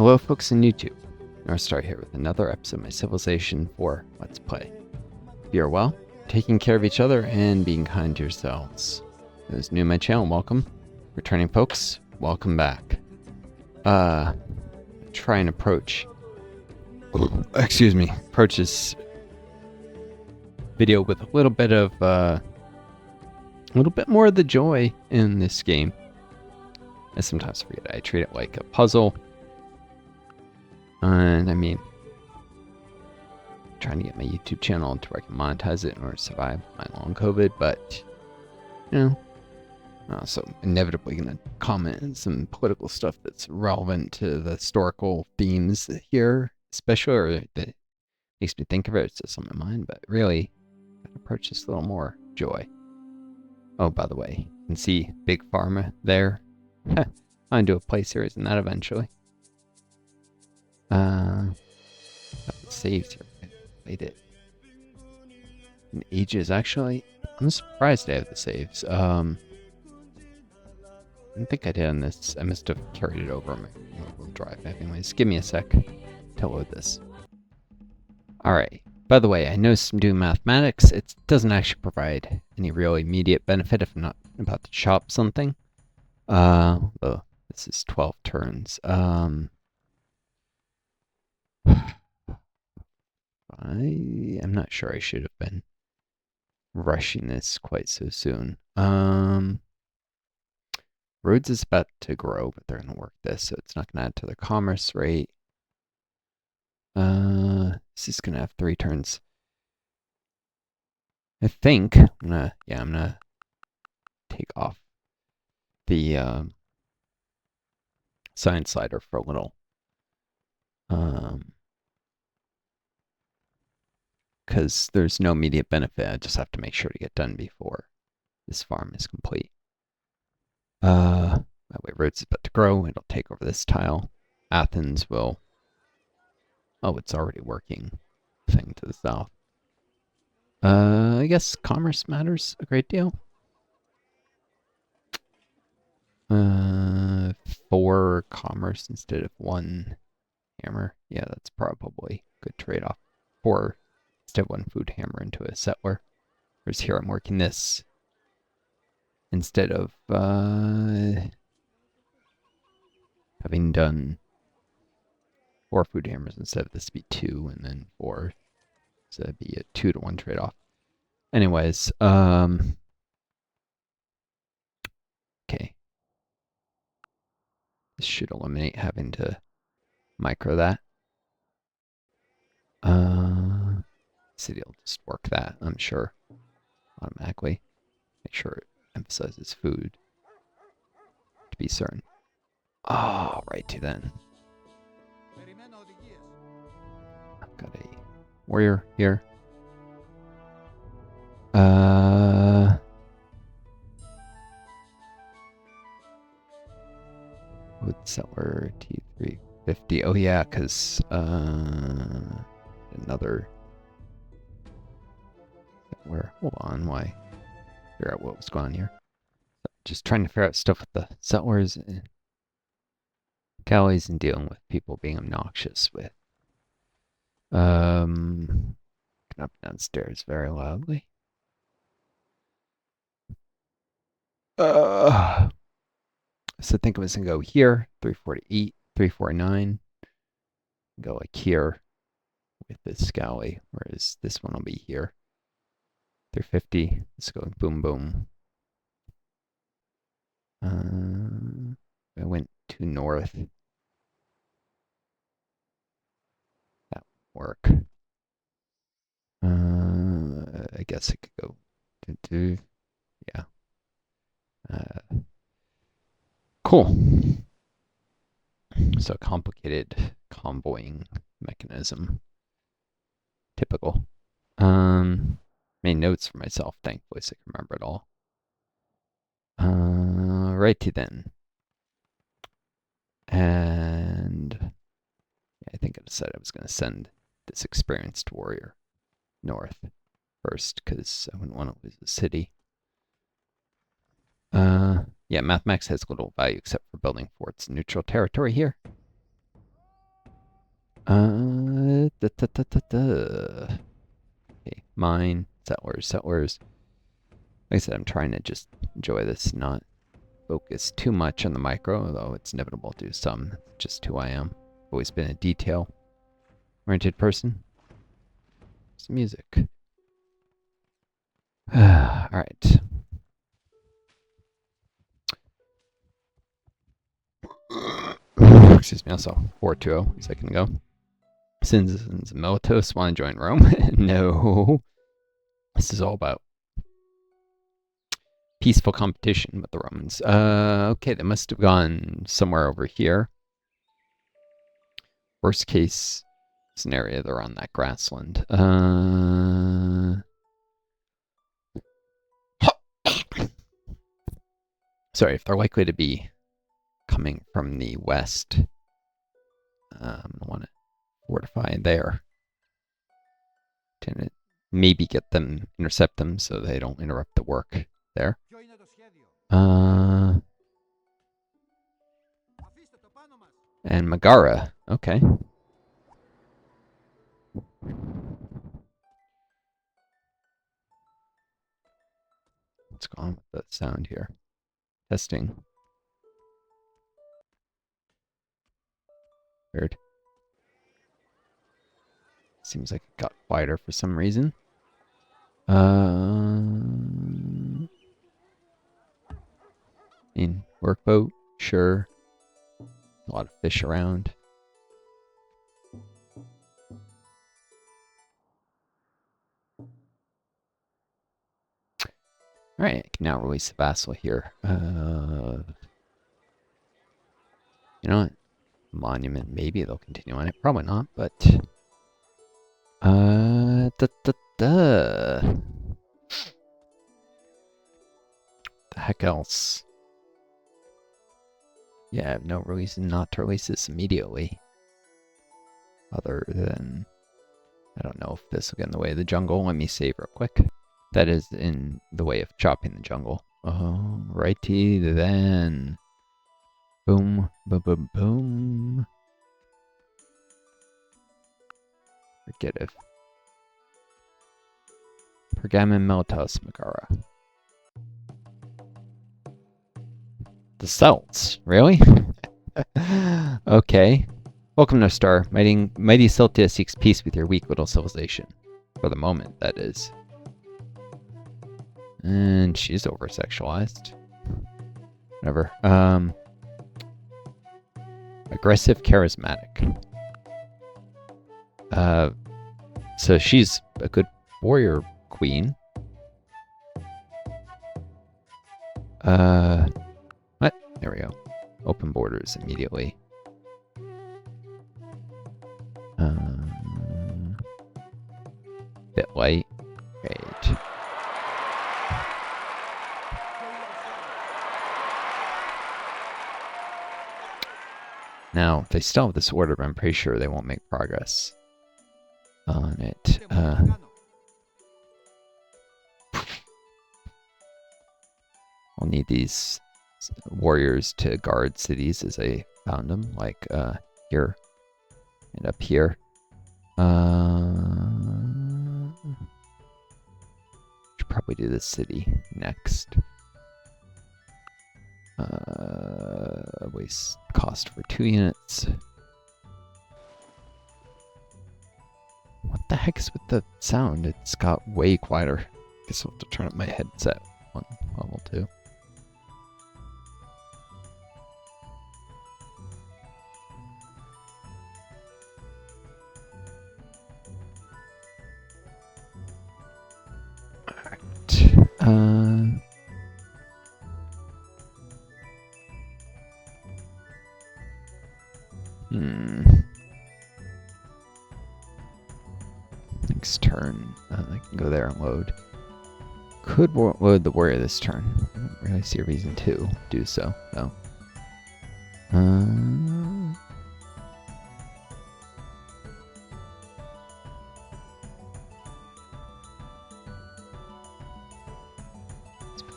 Hello folks on YouTube, Northstar here with another episode of my Civilization 4 Let's Play. If you're well, taking care of each other, and being kind to yourselves. Those new to my channel, welcome. Returning folks, welcome back. Try and approach this video with a little bit more of the joy in this game. I sometimes forget I treat it like a puzzle. And I mean, trying to get my YouTube channel to where I can monetize it in order to survive my long COVID, but you know, I'm also inevitably gonna comment on some political stuff that's relevant to the historical themes here, especially, or that makes me think of it. It's just on my mind, but really, I can approach this a little more joy. Oh, by the way, you can see Big Pharma there. I'm gonna do a play series on that eventually. The saves here. I played it in ages. Actually, I'm surprised I have the saves. I didn't think I did on this. I must have carried it over on my Google Drive. Anyways, give me a sec to load this. Alright. By the way, I know I'm doing mathematics. It doesn't actually provide any real immediate benefit if I'm not about to chop something. Well, this is 12 turns. I'm not sure I should have been rushing this quite so soon. Rhodes is about to grow, but they're going to work this, so it's not going to add to their commerce rate. This is going to have 3 turns. I think I'm gonna take off the science slider for a little. Because there's no immediate benefit. I just have to make sure to get done before this farm is complete. That way Rhodes is about to grow. It'll take over this tile. Athens will... Oh, it's already working. Thing to the south. I guess commerce matters a great deal. 4 commerce instead of 1 hammer. Yeah, that's probably a good trade-off. 4 instead of 1 food hammer into a settler. Whereas here I'm working this instead of having done 4 food hammers instead of this be 2 and then 4. So that'd be a 2 to 1 trade-off. Anyways, okay. This should eliminate having to micro that. City will just work that, I'm sure, automatically. Make sure it emphasizes food, to be certain. Oh, righty then. I've got a warrior here. Wood settler T350. Oh yeah, because another. Where? Hold on, why? Figure out what was going on here. Just trying to figure out stuff with the settlers and galleys and dealing with people being obnoxious with. Up downstairs very loudly. So I think I was gonna go here, 348, 349. Go like here with this galley, whereas this one will be here. 350. Let's go boom boom. I went to north. That would work. I guess I could go to yeah. Cool. So complicated convoying mechanism. Typical. Made notes for myself, thankfully, so I can remember it all. Righty then. And yeah, I think I decided I was going to send this experienced warrior north first, because I wouldn't want to lose the city. Yeah, mathematics has little value except for building forts in neutral territory here. Okay, mine, settlers. Like I said, I'm trying to just enjoy this, not focus too much on the micro, although it's inevitable to do some. It's just who I am. Always been a detail-oriented person. Some music. Alright. Excuse me, also 4-2 a second ago. Since Melitos want to join Rome? No. This is all about peaceful competition with the Romans. Okay, they must have gone somewhere over here. Worst case scenario, they're on that grassland. Sorry, if they're likely to be coming from the west, I want to fortify there. To maybe intercept them so they don't interrupt the work there. And Megara, okay. What's going on with the sound here? Testing. Weird. Seems like it got quieter for some reason. Workboat, sure. A lot of fish around. Alright, I can now release the vassal here. You know what? Monument, maybe they'll continue on it. Probably not, but... The heck else? Yeah, I have no reason not to release this immediately. Other than... I don't know if this will get in the way of the jungle. Let me save real quick. That is in the way of chopping the jungle. Oh, righty then. Boom, boom, boom, boom. Forget it. Pergamon Meltos Megara. The Celts, really? Okay. Welcome, Northstar. Mighty Celtia seeks peace with your weak little civilization. For the moment, that is. And she's over-sexualized. Whatever. Aggressive, charismatic. So she's a good warrior queen. What? There we go. Open borders immediately. Bit light. Great. Now, they still have this order, but I'm pretty sure they won't make progress on it. I'll need these warriors to guard cities as I found them, like here and up here. Should probably do this city next. Waste cost for 2 units. What the heck is with the sound? It's got way quieter. Guess I'll have to turn up my headset on level 2. Alright. Next turn, I can go there and load. Could load the warrior this turn. I don't really see a reason to do so, though.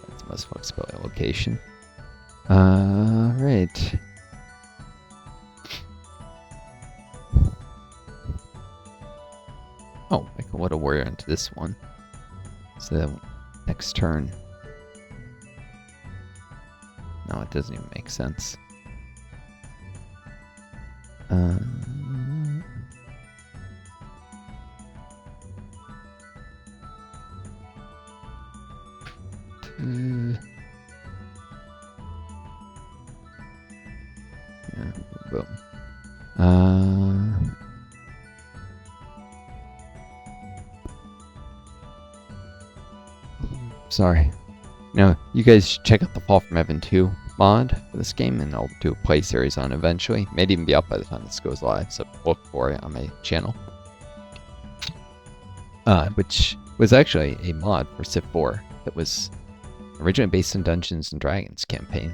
That's the most flexibility location. Right. load a warrior into this one. So next turn. No, it doesn't even make sense. Yeah, boom. Sorry. No, you guys should check out the Fall from Heaven 2 mod for this game, and I'll do a play series on it eventually. May even be up by the time this goes live, so look for it on my channel. Which was actually a mod for Civ4 that was originally based on Dungeons and Dragons campaign.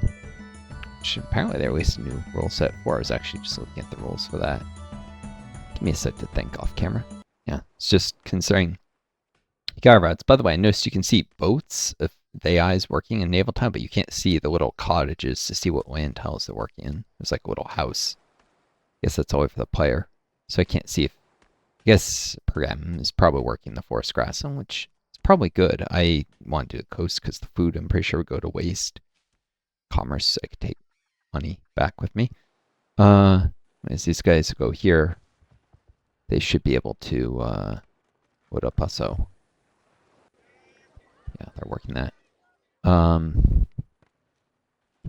Which apparently they released a new rule set for. I was actually just looking at the rules for that. Give me a sec to think off camera. Yeah, it's just considering guy routes. By the way, I noticed you can see boats if the AI is working in naval time, but you can't see the little cottages to see what land tiles they're working in. There's like a little house. I guess that's only for the player. So I can't see if... I guess program is probably working the forest grassland, which is probably good. I want to do the coast because the food, I'm pretty sure, would go to waste. Commerce, I could take money back with me. As these guys go here, they should be able to load up also. Yeah, they're working that.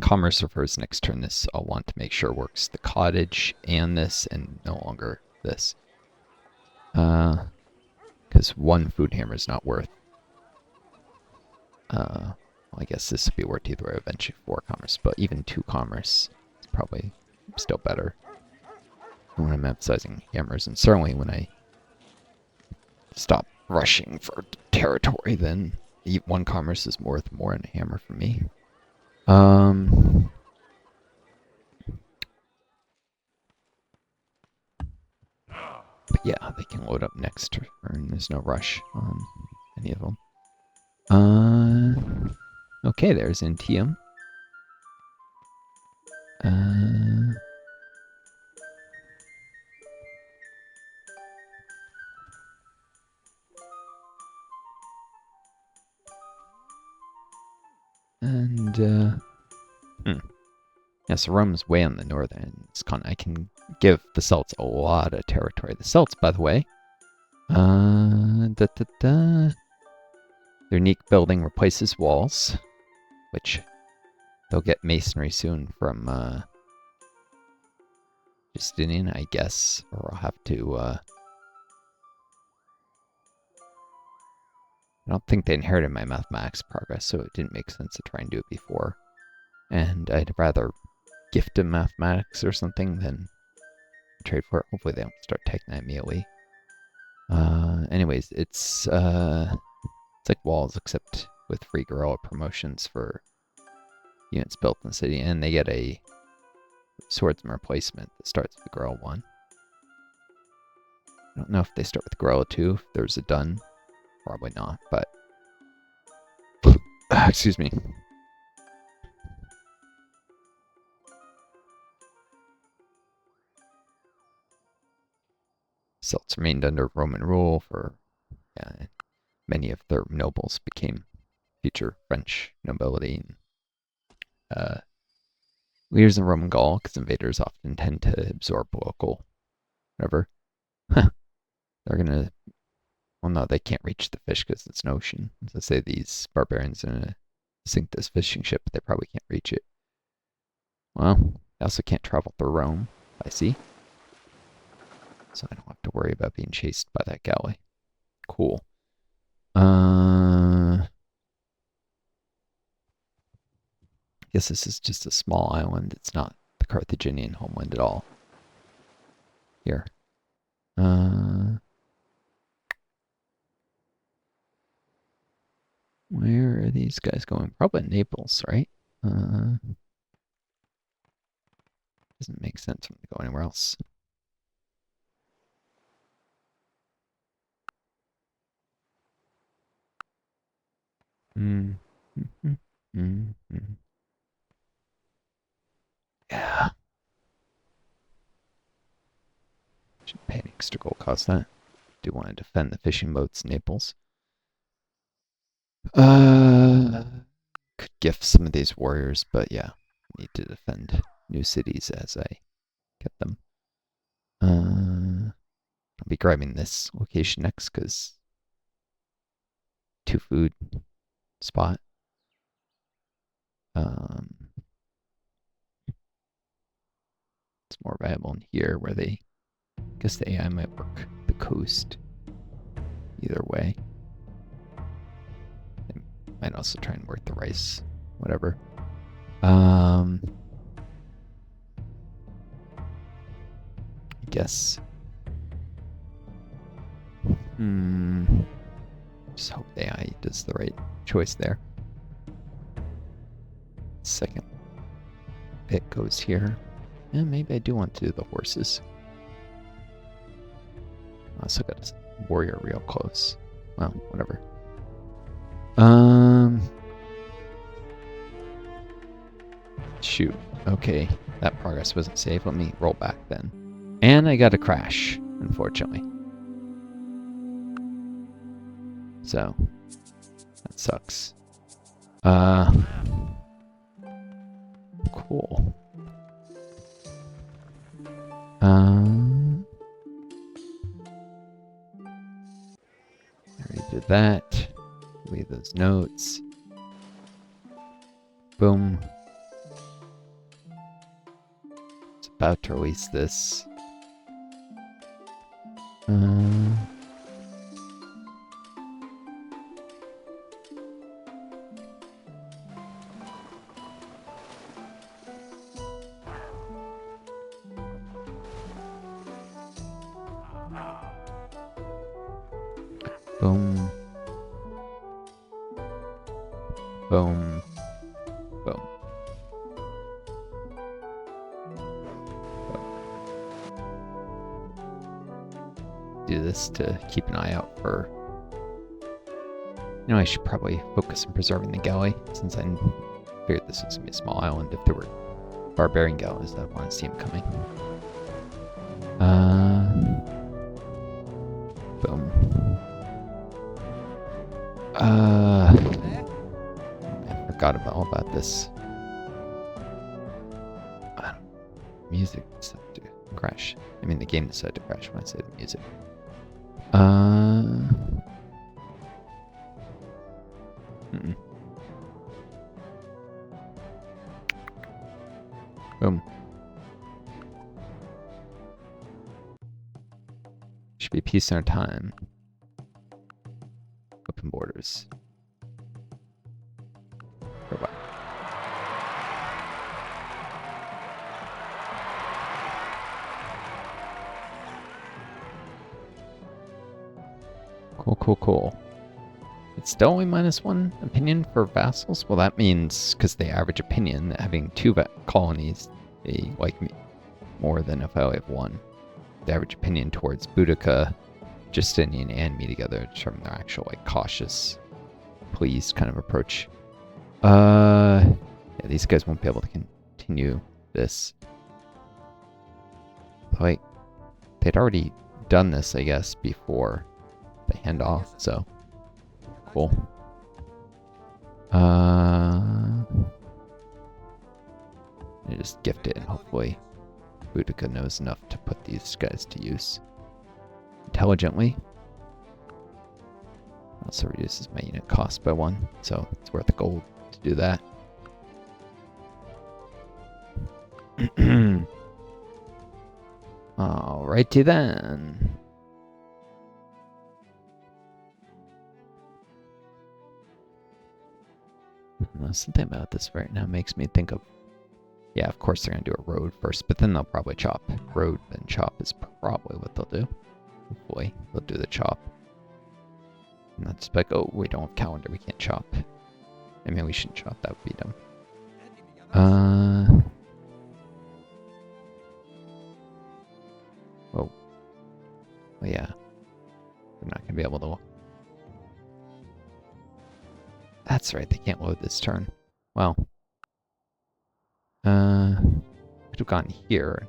Commerce refers next turn. This I'll want to make sure works the cottage and this, and no longer this. Because one food hammer is not worth. Well, I guess this would be worth either way eventually 4 commerce, but even 2 commerce is probably still better when I'm emphasizing hammers, and certainly when I stop rushing for territory, then 1 commerce is worth more than a hammer for me. But yeah, they can load up next turn. There's no rush on any of them. Okay, there's Intium. Yeah, so Rome's way on the northern end. I can give the Celts a lot of territory. The Celts, by the way, their unique building replaces walls, which they'll get masonry soon from Justinian, I guess, or I'll have to. I don't think they inherited my mathematics progress, so it didn't make sense to try and do it before. And I'd rather gift them mathematics or something than trade for it. Hopefully they don't start taking that immediately. Anyways, it's like walls except with free guerrilla promotions for units built in the city, and they get a swordsman replacement that starts with guerrilla 1. I don't know if they start with guerrilla 2, if there's a done. Probably not, but excuse me. Celts remained under Roman rule for many of their nobles became future French nobility and leaders in Roman Gaul, because invaders often tend to absorb local whatever. They're gonna... Well, no, they can't reach the fish because it's an ocean. As I say, these barbarians are gonna sink this fishing ship, but they probably can't reach it. Well, they also can't travel through Rome, I see. So I don't have to worry about being chased by that galley. Cool. I guess this is just a small island. It's not the Carthaginian homeland at all. Here. Where are these guys going? Probably Naples, right? Doesn't make sense for them to go anywhere else. Yeah. Should pay an extra gold cost that. do want to defend the fishing boats in Naples. Could gift some of these warriors, but yeah, need to defend new cities as I get them. I'll be grabbing this location next because 2 food spot. It's more viable in here where I guess the AI might work the coast either way. They might also try and work the rice, whatever. I guess. Just hope the AI does the right choice there. Second bit goes here. And maybe I do want to do the horses. I also got a warrior real close. Well, whatever. Shoot. Okay, that progress wasn't safe. Let me roll back then. And I got a crash, unfortunately. So, that sucks. Cool. Already did that. Leave those notes. Boom. It's about to release this. Boom. Boom. Boom. Do this to keep an eye out for... You know, I should probably focus on preserving the galley, since I figured this was going to be a small island. If there were barbarian galleys, I'd want to see them coming. Boom. I forgot all about this. Music decided to crash. I mean, the game decided to crash when I said music. Boom. Should be peace in our time. Open borders. For what? Cool. It's still only -1 opinion for vassals? Well, that means, because they average opinion, that having 2 colonies, they like me more than if I only have 1. The average opinion towards Boudica, Justinian, and me together determine their actual, cautious, pleased kind of approach. Yeah, these guys won't be able to continue this. But, they'd already done this, I guess, before they hand off, so cool. I just gift it, and hopefully Boudica knows enough to put these guys to use intelligently. Also reduces my unit cost by 1, so it's worth the gold to do that. Alrighty then. Something about this right now makes me think of... Yeah, of course they're going to do a road first, but then they'll probably chop. Road, then chop is probably what they'll do. Hopefully, they'll do the chop. And that's like, oh, we don't have calendar, we can't chop. I mean, we shouldn't chop, that would be dumb. Oh. Well, yeah. We're not going to be able to... That's right, they can't load this turn. Well. Could have gone here.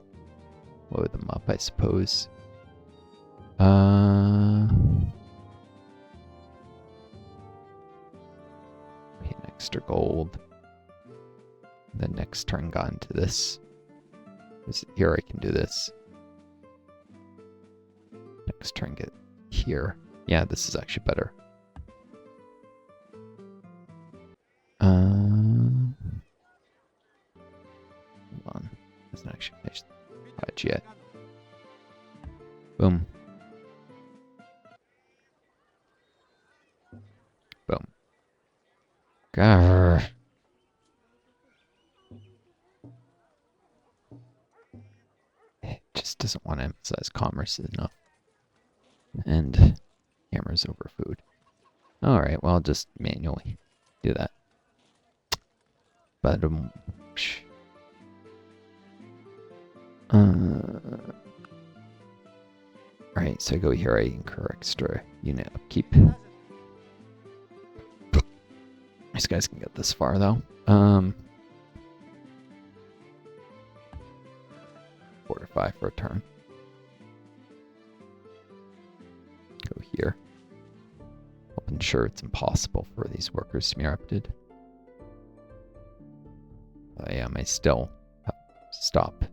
Load them up, I suppose. Yeah, extra gold. Then next turn got into this. Here I can do this. Next turn get here. Yeah, this is actually better. Hold on. Doesn't actually finish the project yet. Boom. Boom. Grr. It just doesn't want to emphasize commerce enough. And hammers over food. Alright, well, I'll just manually do that. But, Alright, so I go here, I incur extra unit upkeep. These guys can get this far, though. Fortify for a turn. Go here. I'm sure it's impossible for these workers to be erupted. I may still have to stop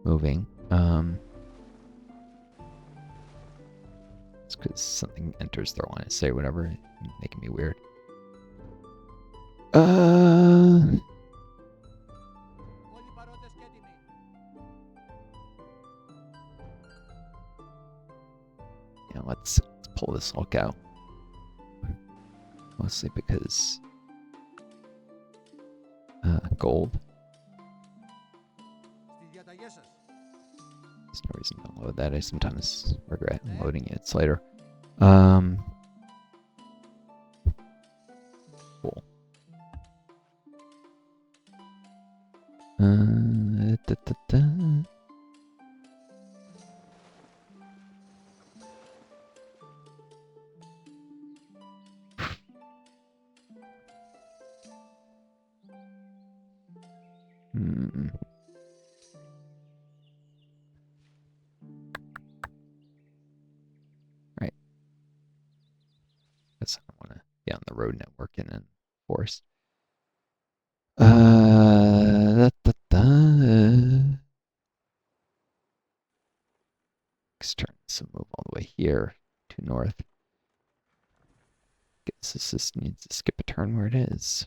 moving. It's because something enters their line of sight, whatever, making me weird. Yeah, let's pull this look out. Mostly because gold. There's no reason to load that. I sometimes regret loading it. It's later. Cool. Right. Guess I don't want to be on the road networking and forest. Next turn, so move all the way here to north. Guess this just needs to skip a turn where it is.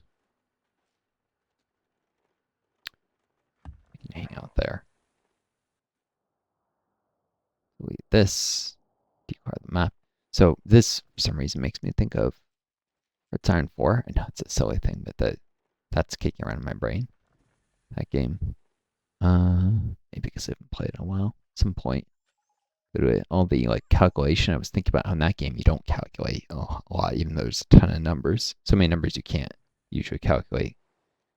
I can hang out there. Delete this. Declare the map. So this, for some reason, makes me think of Red Iron 4. I know it's a silly thing, but that's kicking around in my brain. That game. Maybe because I haven't played it in a while. At some point. All the like calculation, I was thinking about how in that game you don't calculate a lot, even though there's a ton of numbers. So many numbers you can't usually calculate,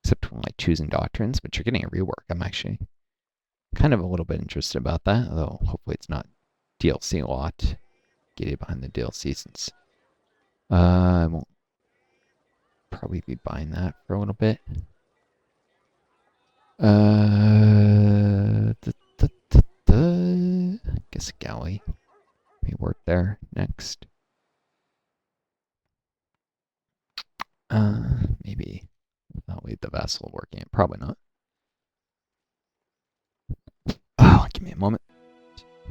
except when like choosing doctrines, but you're getting a rework. I'm actually kind of a little bit interested about that, although hopefully it's not DLC a lot. Get it behind the DLC since I won't probably be buying that for a little bit. Guess a galley may work there next. Maybe I'll leave the vassal working. Probably not. Oh, give me a moment.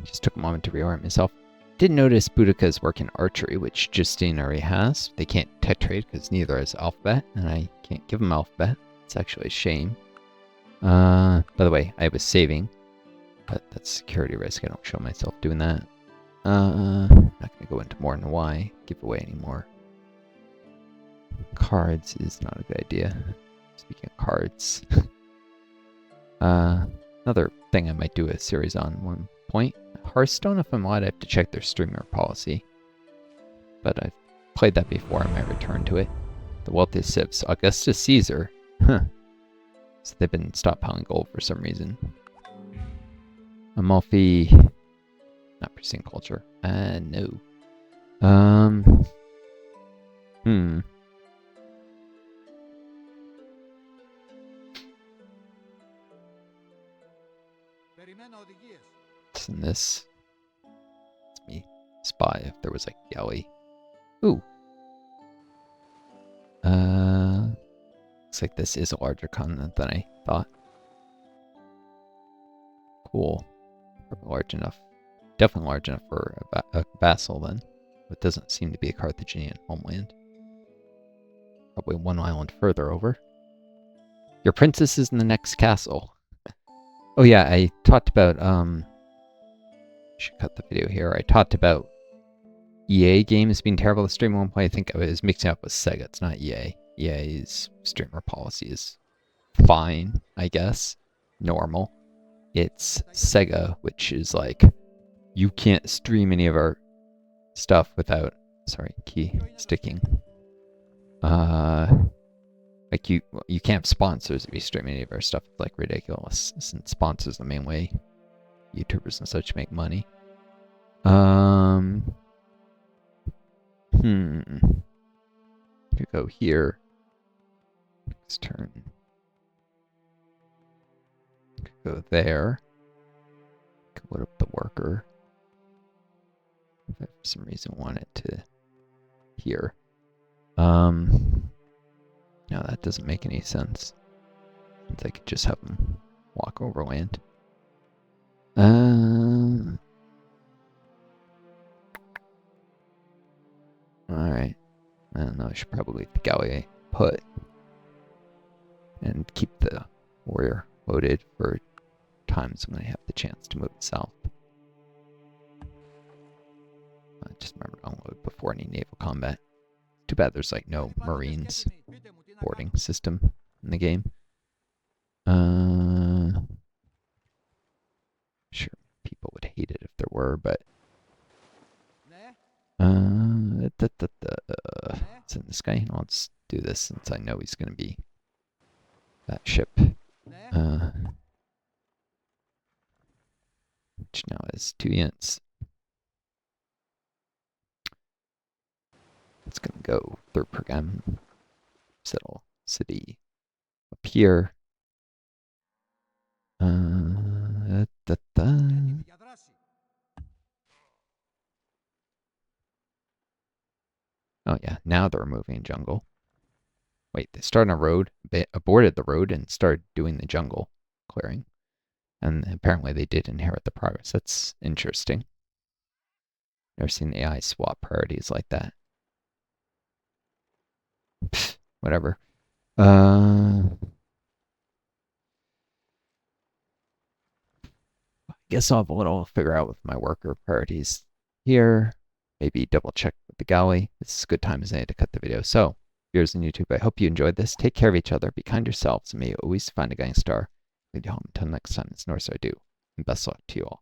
Just took a moment to reorient myself. Did notice Boudica is working archery, which Justine already has. They can't tetrade because neither has alphabet, and I can't give them alphabet. It's actually a shame. By the way, I was saving, but that's security risk. I don't show myself doing that. Not gonna go into more than why give away anymore. Cards is not a good idea. Speaking of cards, another thing I might do a series on one point. Hearthstone, if I'm allowed, I have to check their streamer policy. But I've played that before. I might return to it. The wealthiest civs, Augustus Caesar. Huh. So they've been stockpiling gold for some reason. Amalfi, not pristine culture. No. It's in this. It's me. Spy if there was like galley. Ooh. looks like this is a larger continent than I thought. Cool. Probably large enough. Definitely large enough for a vassal then. But doesn't seem to be a Carthaginian homeland. Probably one island further over. Your princess is in the next castle. Oh yeah, I talked about, should cut the video here. I talked about EA games being terrible to stream at one point. I think I was mixing up with Sega. It's not EA. EA's streamer policy is fine, I guess. Normal. It's Sega, which is like, you can't stream any of our stuff without, sorry, key sticking. Like you can't have sponsors if you stream any of our stuff. It's like ridiculous. Since sponsors are the main way YouTubers and such make money. Could go here. Next turn. Could go there. Could load up the worker. If I for some reason want it to here. No, that doesn't make any sense. Since I could just have them walk over land. Alright. I don't know, I should probably leave the galley put. And keep the warrior loaded for times when I have the chance to move south. Just remember to unload before any naval combat. Too bad there's like no marines boarding system in the game. Sure, people would hate it if there were, but it's in this guy. Let's do this since I know he's gonna be that ship. Which now has 2 units. It's gonna go third program. Settle city up here. Oh yeah, now they're removing jungle. Wait, they started a road, they aborted the road and started doing the jungle clearing. And apparently they did inherit the progress. That's interesting. Never seen AI swap priorities like that. Pfft, whatever. I guess I'll have a little figure out with my worker priorities here. Maybe double check with the galley. This is a good time as any to cut the video. So, viewers on YouTube, I hope you enjoyed this. Take care of each other. Be kind to yourselves. And may you always find a guiding star. Lead you home. Until next time, it's Northstar do. And best luck to you all.